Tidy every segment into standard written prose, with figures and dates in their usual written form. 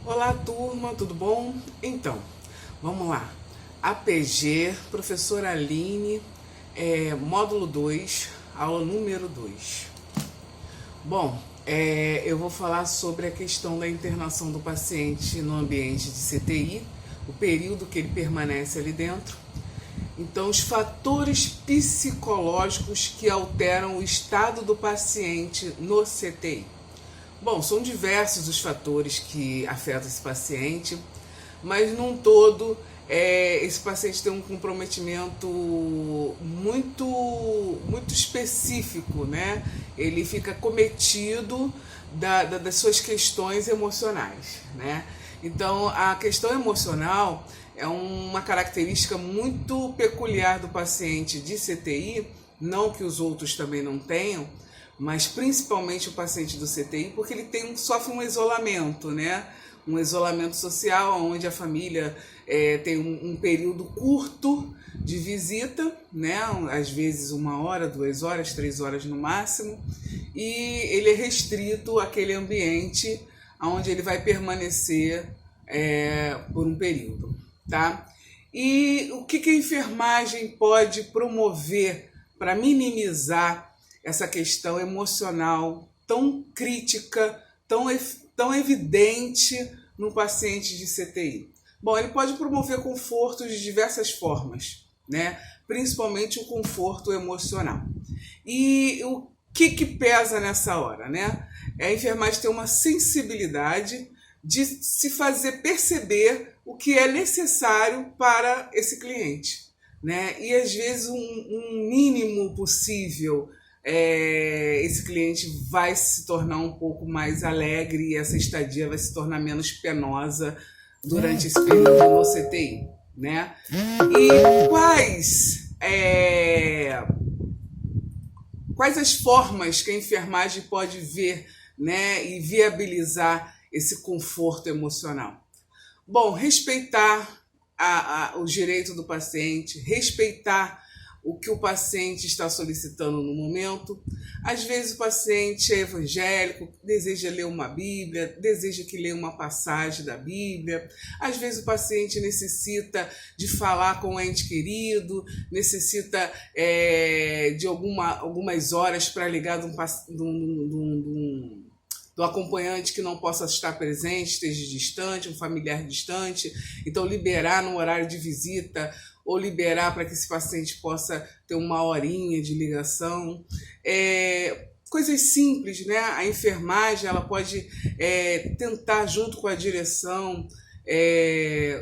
Olá, turma, tudo bom? Então, vamos lá. APG, professora Aline, módulo 2, aula número 2. Bom, eu vou falar sobre a questão da internação do paciente no ambiente de CTI, o período que ele permanece ali dentro. Então, os fatores psicológicos que alteram o estado do paciente no CTI. Bom, são diversos os fatores que afetam esse paciente, mas num todo, esse paciente tem um comprometimento muito específico, né? Ele fica cometido das suas questões emocionais, né? Então, a questão emocional é uma característica muito peculiar do paciente de CTI, não que os outros também não tenham, mas principalmente o paciente do CTI, porque ele sofre um isolamento, né? Um isolamento social, onde a família tem um período curto de visita, né? Às vezes 1 hora, 2 horas, 3 horas no máximo, e ele é restrito àquele ambiente onde ele vai permanecer por um período, tá? E o que a enfermagem pode promover para minimizar essa questão emocional tão crítica, tão evidente no paciente de CTI? Bom, ele pode promover conforto de diversas formas, né? Principalmente o conforto emocional. E o que pesa nessa hora, né? A enfermagem tem uma sensibilidade de se fazer perceber o que é necessário para esse cliente, né? E às vezes um mínimo possível, esse cliente vai se tornar um pouco mais alegre e essa estadia vai se tornar menos penosa durante esse período no CTI, né? E quais as formas que a enfermagem pode ver, né, e viabilizar esse conforto emocional? Bom, respeitar o direito do paciente, respeitar o que o paciente está solicitando no momento. Às vezes o paciente é evangélico, deseja ler uma Bíblia, deseja que leia uma passagem da Bíblia. Às vezes o paciente necessita de falar com o ente querido, necessita de algumas horas para ligar do acompanhante que não possa estar presente, esteja distante, um familiar distante. Então, liberar no horário de visita ou liberar para que esse paciente possa ter 1 horinha de ligação. Coisas simples, né? A enfermagem ela pode tentar, junto com a direção,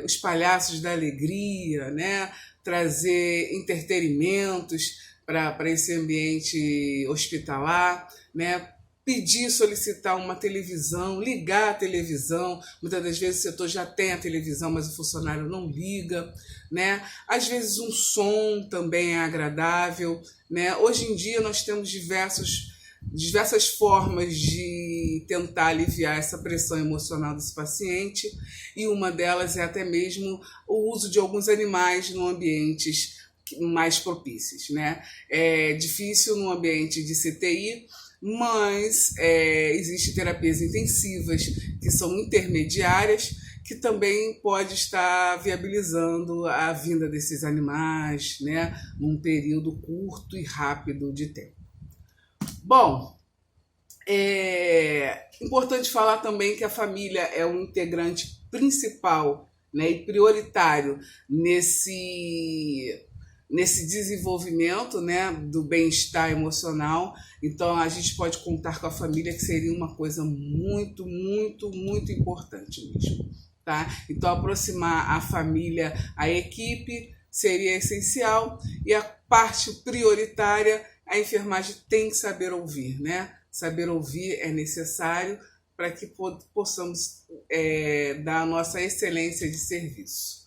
os palhaços da alegria, né? Trazer entretenimentos para esse ambiente hospitalar, né? Pedir, solicitar uma televisão, ligar a televisão. Muitas das vezes o setor já tem a televisão, mas o funcionário não liga, né? Às vezes um som também é agradável, né? Hoje em dia nós temos diversas formas de tentar aliviar essa pressão emocional desse paciente, e uma delas é até mesmo o uso de alguns animais em ambientes mais propícios, né? É difícil no ambiente de CTI, mas existem terapias intensivas que são intermediárias, que também pode estar viabilizando a vinda desses animais, né, num período curto e rápido de tempo. Bom, é importante falar também que a família é um integrante principal, né, e prioritário nesse desenvolvimento, né, do bem-estar emocional. Então, a gente pode contar com a família, que seria uma coisa muito, muito, muito importante mesmo, tá? Então, aproximar a família, a equipe, seria essencial. E a parte prioritária, a enfermagem tem que saber ouvir, né? Saber ouvir é necessário para que possamos dar a nossa excelência de serviço.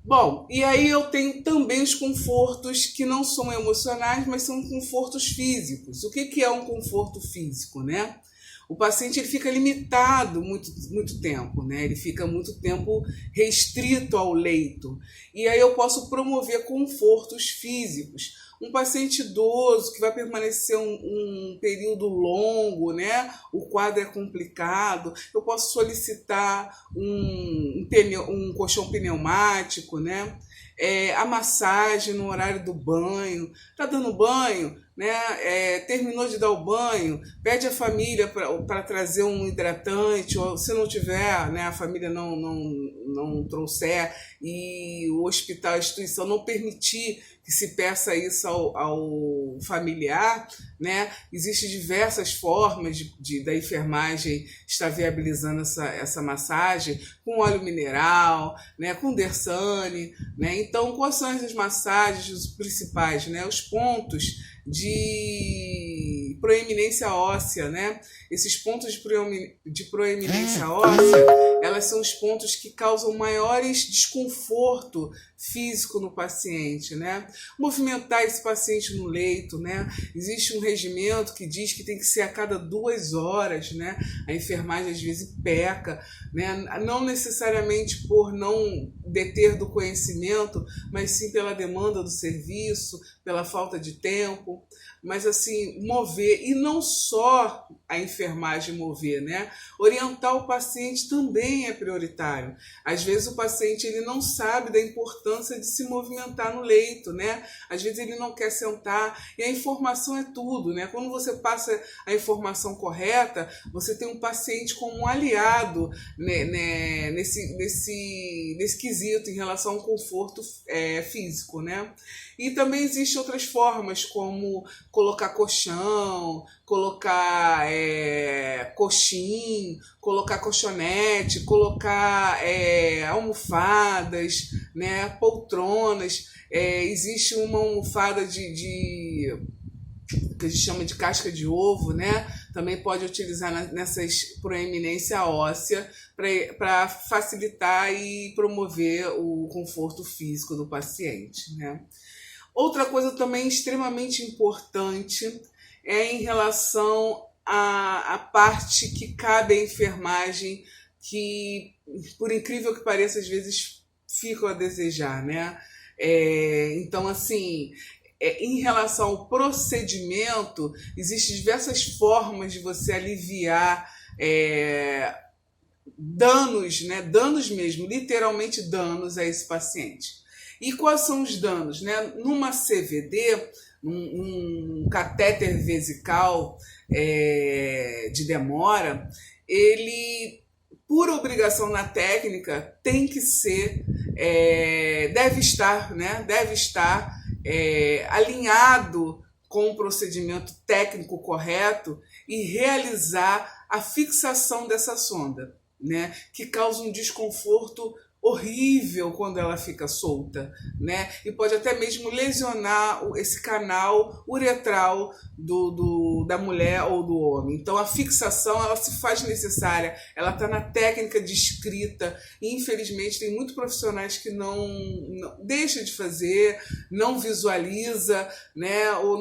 Bom, e aí eu tenho também os confortos que não são emocionais, mas são confortos físicos. O que é um conforto físico, né? O paciente ele fica limitado muito tempo, né? Ele fica muito tempo restrito ao leito. E aí eu posso promover confortos físicos, Um paciente idoso que vai permanecer um período longo, né? O quadro é complicado, eu posso solicitar um colchão pneumático, né? A massagem no horário do banho, tá dando banho, né? Terminou de dar o banho, pede a família para trazer um hidratante, ou se não tiver, né, a família não trouxer e o hospital, a instituição não permitir que se peça isso ao familiar, né? Existem diversas formas da enfermagem estar viabilizando essa massagem, com óleo mineral, né? Com Dersane, né? Então, quais são as massagens os principais, né? Os pontos de proeminência óssea, né? Esses pontos de proeminência óssea, elas são os pontos que causam maiores desconforto físico no paciente, né? Movimentar esse paciente no leito, né? Existe um regimento que diz que tem que ser a cada 2 horas, né? A enfermagem às vezes peca, né? Não necessariamente por não deter do conhecimento, mas sim pela demanda do serviço, pela falta de tempo, mas assim, mover, e não só a enfermagem mover, né? Orientar o paciente também é prioritário. Às vezes o paciente ele não sabe da importância de se movimentar no leito, né? Às vezes ele não quer sentar, e a informação é tudo, né? Quando você passa a informação correta, você tem um paciente como um aliado, né, nesse quesito em relação ao conforto físico, né? E também existem outras formas, como colocar colchão, colocar coxim, colocar colchonete, colocar almofadas, né, poltronas. Existe uma almofada que a gente chama de casca de ovo, né? Também pode utilizar nessas proeminência óssea para facilitar e promover o conforto físico do paciente, né? Outra coisa também extremamente importante é em relação à parte que cabe à enfermagem, que, por incrível que pareça, às vezes ficam a desejar, né? Então, assim, em relação ao procedimento, existem diversas formas de você aliviar danos, né? Danos mesmo, literalmente danos a esse paciente. E quais são os danos, né? Numa CVD, um catéter vesical de demora, ele, por obrigação na técnica, tem que ser, deve estar alinhado com o procedimento técnico correto e realizar a fixação dessa sonda, né? Que causa um desconforto horrível quando ela fica solta, né? E pode até mesmo lesionar esse canal uretral da mulher ou do homem. Então a fixação ela se faz necessária, ela está na técnica descrita e infelizmente tem muitos profissionais que não deixa de fazer, não visualiza, né? Ou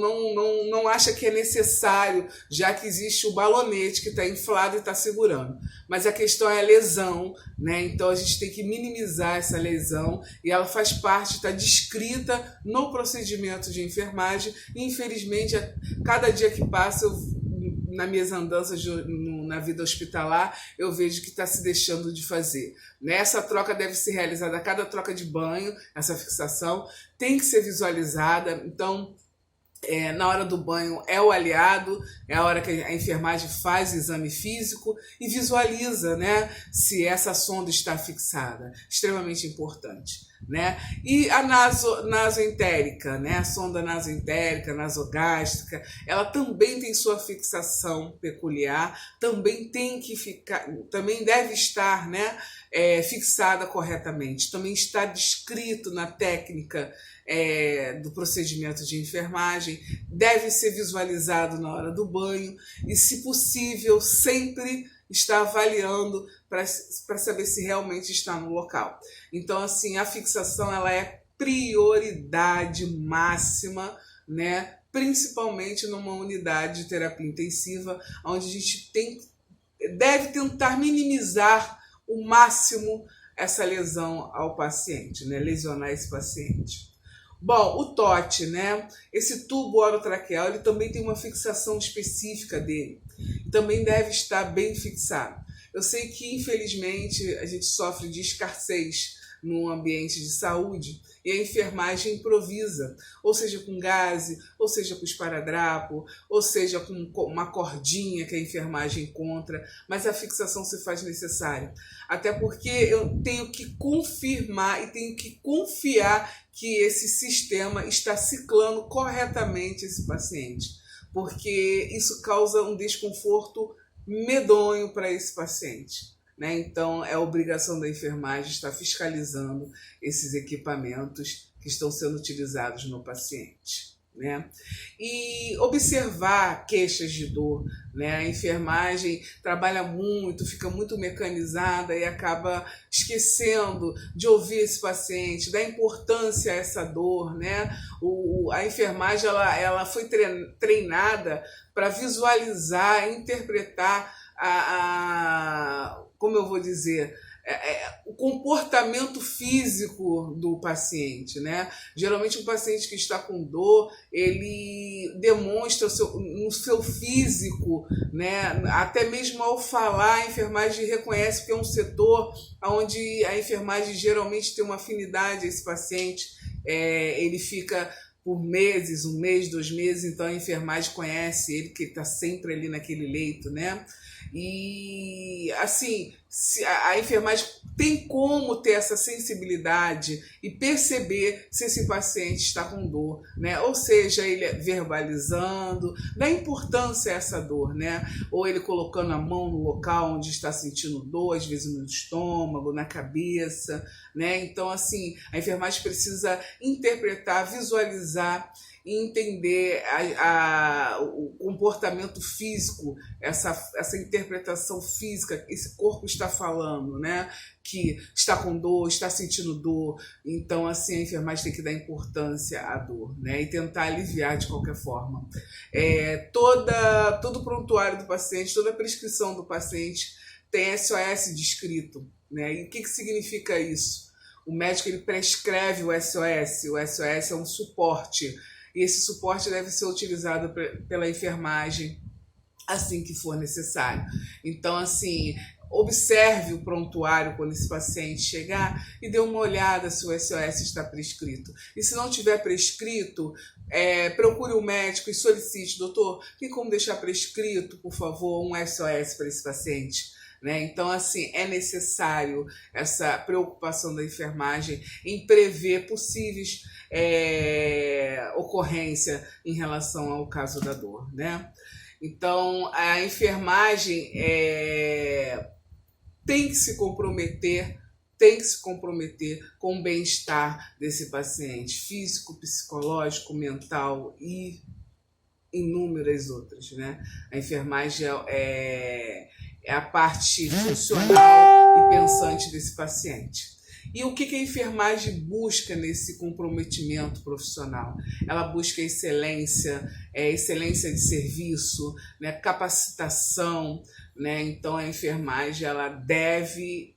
não acha que é necessário, já que existe o balonete que está inflado e está segurando. Mas a questão é a lesão, né? Então a gente tem que minimizar essa lesão e ela faz parte, está descrita no procedimento de enfermagem e infelizmente cada dia que passa nas minhas andanças na vida hospitalar eu vejo que está se deixando de fazer. Essa troca deve ser realizada a cada troca de banho, essa fixação tem que ser visualizada, então na hora do banho é o aliado, é a hora que a enfermagem faz o exame físico e visualiza, né, se essa sonda está fixada, extremamente importante, né? E a nasoentérica, né, a sonda nasoentérica, nasogástrica, ela também tem sua fixação peculiar, também tem que ficar, também deve estar, né, fixada corretamente, também está descrito na técnica do procedimento de enfermagem, deve ser visualizado na hora do banho e, se possível, sempre estar avaliando para saber se realmente está no local. Então, assim, a fixação ela é prioridade máxima, né? Principalmente numa unidade de terapia intensiva, onde a gente deve tentar minimizar o máximo essa lesão ao paciente, né? Lesionar esse paciente. Bom, o TOT, né? Esse tubo orotraqueal, ele também tem uma fixação específica dele. Também deve estar bem fixado. Eu sei que, infelizmente, a gente sofre de escassez no ambiente de saúde e a enfermagem improvisa, ou seja com gaze, ou seja com esparadrapo, ou seja com uma cordinha que a enfermagem encontra, mas a fixação se faz necessária. Até porque eu tenho que confirmar e tenho que confiar que esse sistema está ciclando corretamente esse paciente, porque isso causa um desconforto medonho para esse paciente. Né? Então, é obrigação da enfermagem estar fiscalizando esses equipamentos que estão sendo utilizados no paciente. Né? E observar queixas de dor. Né? A enfermagem trabalha muito, fica muito mecanizada e acaba esquecendo de ouvir esse paciente, da importância a essa dor. Né? A enfermagem ela foi treinada para visualizar, interpretar como eu vou dizer, o comportamento físico do paciente, né? Geralmente um paciente que está com dor, ele demonstra no seu físico, né? Até mesmo ao falar, a enfermagem reconhece que é um setor onde a enfermagem geralmente tem uma afinidade a esse paciente, ele fica por meses, 1 mês, 2 meses, então a enfermagem conhece ele, que está sempre ali naquele leito, né? E assim, a enfermagem tem como ter essa sensibilidade e perceber se esse paciente está com dor, né? Ou seja, ele verbalizando, dá importância a essa dor, né? Ou ele colocando a mão no local onde está sentindo dor, às vezes no estômago, na cabeça, né? Então, assim, a enfermagem precisa interpretar, visualizar e entender o comportamento físico, essa interpretação física que esse corpo está falando, né? Que está com dor, está sentindo dor. Então, assim, a enfermagem tem que dar importância à dor, né? E tentar aliviar de qualquer forma. Todo o prontuário do paciente, toda a prescrição do paciente tem SOS descrito, né? E o que significa isso? O médico ele prescreve o SOS. O SOS é um suporte. E esse suporte deve ser utilizado pela enfermagem assim que for necessário. Então, assim, observe o prontuário quando esse paciente chegar e dê uma olhada se o SOS está prescrito. E se não tiver prescrito, procure o médico e solicite: doutor, tem como deixar prescrito, por favor, um SOS para esse paciente? Né? Então, assim, é necessário essa preocupação da enfermagem em prever possíveis ocorrência em relação ao caso da dor, né? Então, a enfermagem tem que se comprometer com o bem-estar desse paciente, físico, psicológico, mental e inúmeras outras, né? A enfermagem é a parte funcional e pensante desse paciente. E o que a enfermagem busca nesse comprometimento profissional? Ela busca excelência, excelência de serviço, né, capacitação, né? Então a enfermagem ela deve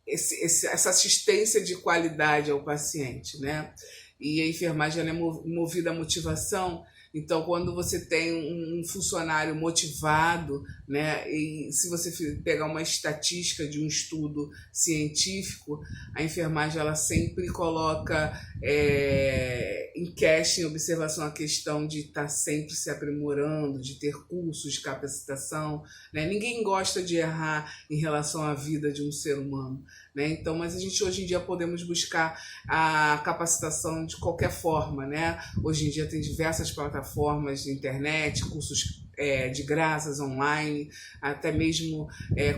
essa assistência de qualidade ao paciente, né? E a enfermagem ela é movida à motivação. Então, quando você tem um funcionário motivado, né, e se você pegar uma estatística de um estudo científico, a enfermagem ela sempre coloca em observação a questão de estar sempre se aprimorando, de ter cursos de capacitação, né? Ninguém gosta de errar em relação à vida de um ser humano, né? Então, mas a gente hoje em dia podemos buscar a capacitação de qualquer forma, né? Hoje em dia tem diversas plataformas de internet, cursos de graças online, até mesmo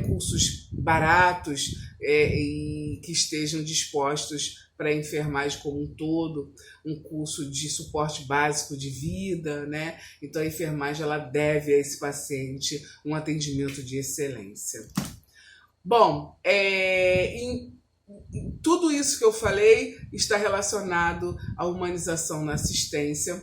cursos baratos e que estejam dispostos para a enfermagem como um todo, um curso de suporte básico de vida, né? Então a enfermagem ela deve a esse paciente um atendimento de excelência. Bom, tudo isso que eu falei está relacionado à humanização na assistência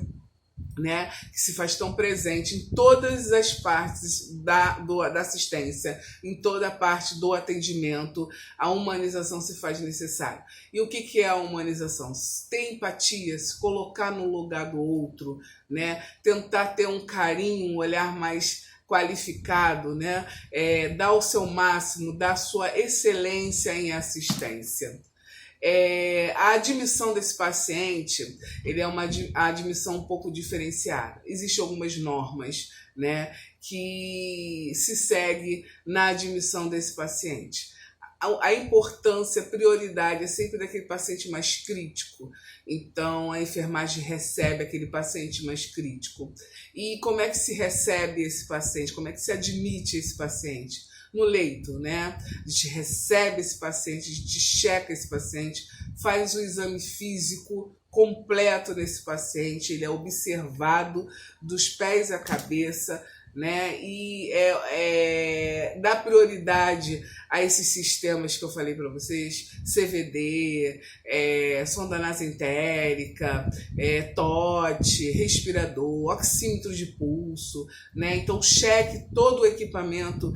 né, que se faz tão presente em todas as partes da assistência, em toda a parte do atendimento. A humanização se faz necessária. E o que é a humanização? Ter empatia, se colocar no lugar do outro, né, tentar ter um carinho, um olhar mais qualificado, né, dar o seu máximo, dar a sua excelência em assistência. A admissão desse paciente, ele é uma admissão um pouco diferenciada. Existem algumas normas, né, que se segue na admissão desse paciente. A importância, a prioridade é sempre daquele paciente mais crítico. Então, a enfermagem recebe aquele paciente mais crítico. E como é que se recebe esse paciente? Como é que se admite esse paciente? No leito, né? A gente recebe esse paciente, a gente checa esse paciente, faz o exame físico completo desse paciente, ele é observado dos pés à cabeça, né? E dá prioridade a esses sistemas que eu falei para vocês: CVD, sonda nasentérica, TOT, respirador, oxímetro de pulso, né? Então cheque todo o equipamento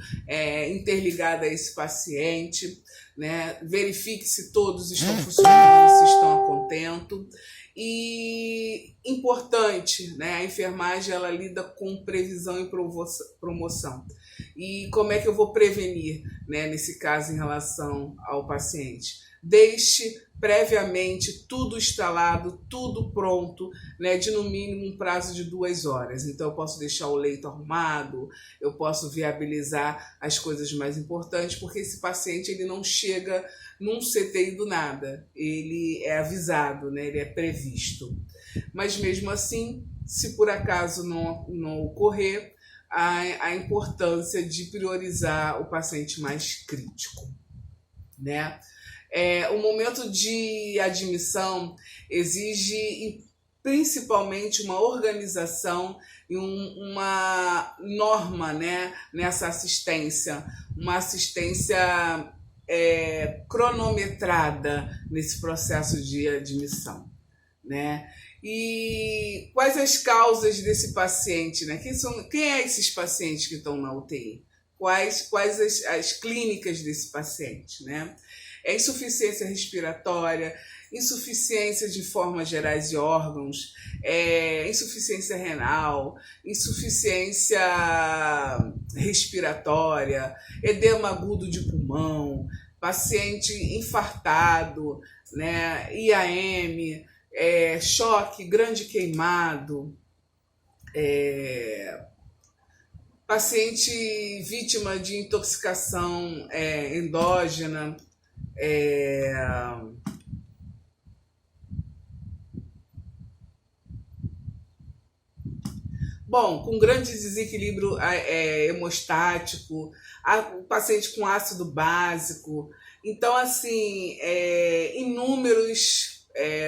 interligado a esse paciente, né? Verifique se todos estão funcionando, se estão a contento. E importante, né? A enfermagem, ela lida com previsão e promoção. E como é que eu vou prevenir, né, nesse caso em relação ao paciente? Deixe previamente tudo instalado, tudo pronto, né, de no mínimo um prazo de 2 horas. Então eu posso deixar o leito arrumado, eu posso viabilizar as coisas mais importantes, porque esse paciente, ele não chega num CTI do nada, ele é avisado, né, ele é previsto. Mas mesmo assim, se por acaso não ocorrer, a importância de priorizar o paciente mais crítico, né? O momento de admissão exige principalmente uma organização e uma norma, né, nessa assistência, uma assistência cronometrada nesse processo de admissão, né? E quais as causas desse paciente, né? Quem é esses pacientes que estão na UTI? Quais as clínicas desse paciente, né? Insuficiência respiratória, insuficiência de formas gerais de órgãos, insuficiência renal, insuficiência respiratória, edema agudo de pulmão, paciente infartado, né? IAM, choque, grande queimado, paciente vítima de intoxicação endógena, bom, com grande desequilíbrio hemostático, o paciente com ácido básico. Então, assim, inúmeros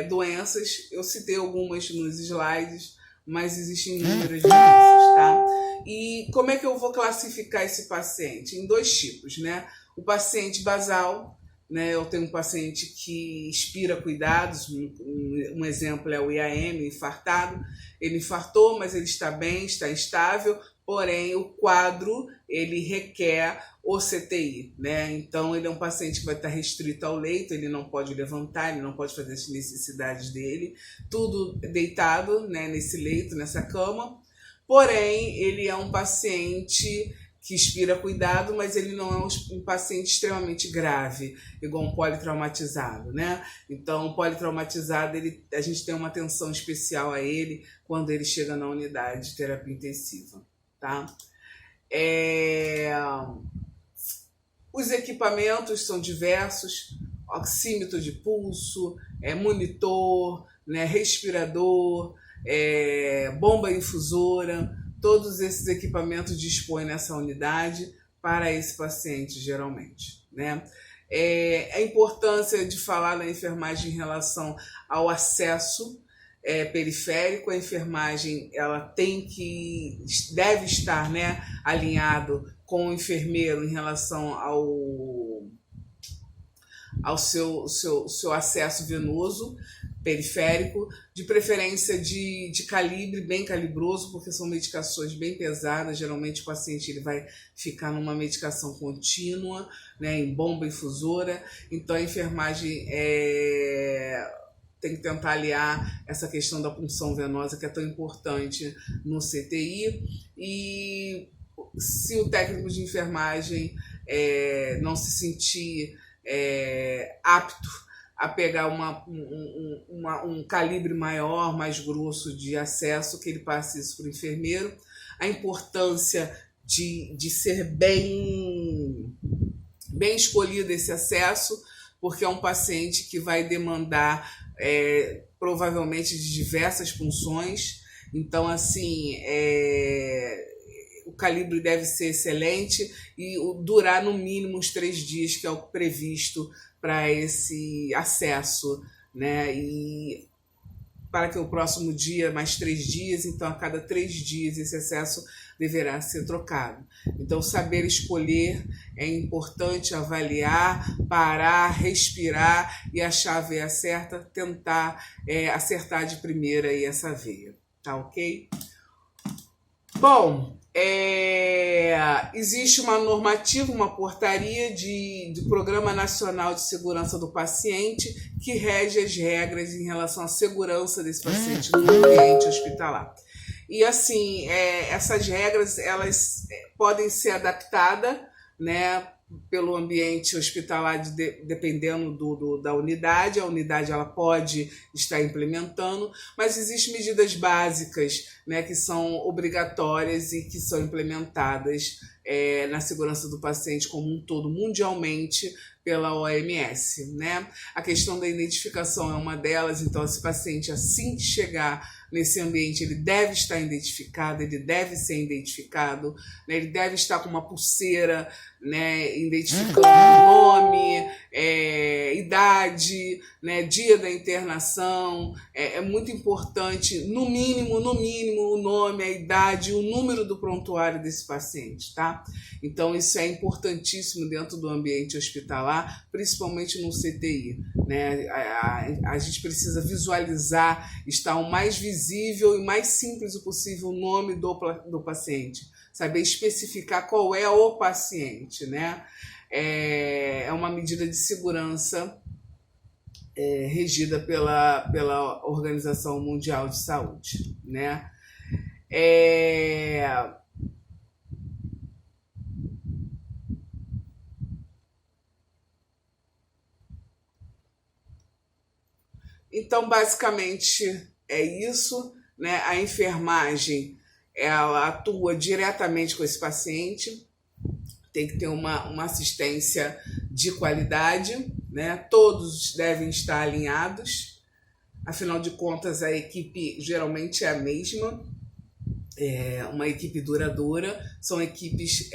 doenças, eu citei algumas nos slides, mas existem inúmeras doenças, tá? E como é que eu vou classificar esse paciente? Em 2 tipos, né? O paciente basal, né? Eu tenho um paciente que inspira cuidados, um exemplo é o IAM, infartado. Ele infartou, mas ele está bem, está estável, porém o quadro, ele requer o CTI, né? Então ele é um paciente que vai estar restrito ao leito, ele não pode levantar, ele não pode fazer as necessidades dele, tudo deitado, né, nesse leito, nessa cama. Porém, ele é um paciente que inspira cuidado, mas ele não é um paciente extremamente grave, igual um politraumatizado, né? Então, o politraumatizado, a gente tem uma atenção especial a ele quando ele chega na unidade de terapia intensiva, tá? Os equipamentos são diversos: oxímetro de pulso, monitor, né, respirador, bomba infusora. Todos esses equipamentos dispõem nessa unidade para esse paciente, geralmente, né? A importância de falar na enfermagem em relação ao acesso periférico. A enfermagem, ela deve estar, né, alinhado com o enfermeiro em relação ao seu acesso venoso. periférico, de preferência de calibre bem calibroso, porque são medicações bem pesadas. Geralmente o paciente ele vai ficar numa medicação contínua, né, em bomba infusora. Então a enfermagem tem que tentar aliar essa questão da punção venosa, que é tão importante no CTI. E se o técnico de enfermagem não se sentir apto a pegar um calibre maior, mais grosso de acesso, que ele passe isso para o enfermeiro. A importância de ser bem escolhido esse acesso, porque é um paciente que vai demandar provavelmente de diversas punções. Então, assim, o calibre deve ser excelente e durar no mínimo uns 3 dias, que é o previsto para esse acesso, né? E para que o próximo dia, mais 3 dias, então a cada 3 dias esse acesso deverá ser trocado. Então, saber escolher é importante, avaliar, parar, respirar e achar a veia certa, tentar acertar de primeira aí essa veia, tá ok? Bom, existe uma normativa, uma portaria do Programa Nacional de Segurança do Paciente que rege as regras em relação à segurança desse paciente no ambiente hospitalar. E assim, essas regras elas podem ser adaptadas, né, pelo ambiente hospitalar, dependendo da unidade. A unidade ela pode estar implementando, mas existem medidas básicas, né, que são obrigatórias e que são implementadas na segurança do paciente como um todo, mundialmente, pela OMS, né? A questão da identificação é uma delas. Então, esse paciente, assim que chegar nesse ambiente, ele deve estar identificado, ele deve ser identificado, né? Ele deve estar com uma pulseira, né, identificando nome, idade, né, dia da internação. É muito importante, no mínimo, o nome, a idade, o número do prontuário desse paciente, tá? Então, isso é importantíssimo dentro do ambiente hospitalar, principalmente no CTI, né? A gente precisa visualizar, estar o mais visível e mais simples possível o nome do paciente, saber especificar qual é o paciente, né? É uma medida de segurança regida pela Organização Mundial de Saúde, né? Então, basicamente, é isso, né? A enfermagem, ela atua diretamente com esse paciente, tem que ter uma assistência de qualidade, né? Todos devem estar alinhados, afinal de contas, a equipe geralmente é a mesma, uma equipe duradoura, são equipes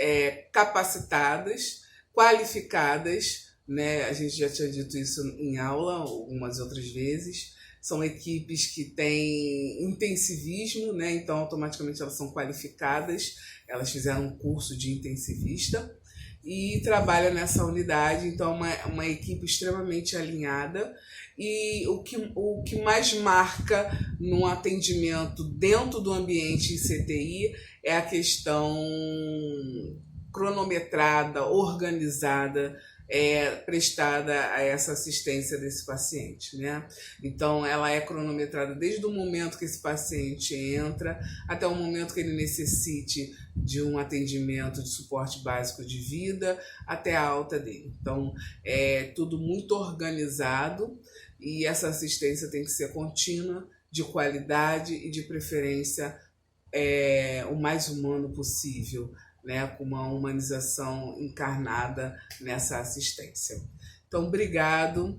capacitadas, qualificadas, né? A gente já tinha dito isso em aula algumas outras vezes. São equipes que têm intensivismo, né? Então automaticamente elas são qualificadas, elas fizeram um curso de intensivista e trabalham nessa unidade. Então é uma equipe extremamente alinhada. E o que mais marca no atendimento dentro do ambiente CTI é a questão cronometrada, organizada, prestada a essa assistência desse paciente, né? Então, ela é cronometrada desde o momento que esse paciente entra até o momento que ele necessite de um atendimento de suporte básico de vida até a alta dele. Então, é tudo muito organizado e essa assistência tem que ser contínua, de qualidade e de preferência o mais humano possível, né, com uma humanização encarnada nessa assistência. Então, obrigado,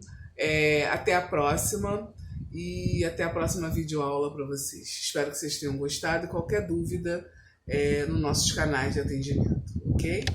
até a próxima e até a próxima videoaula para vocês. Espero que vocês tenham gostado e qualquer dúvida nos nossos canais de atendimento, ok?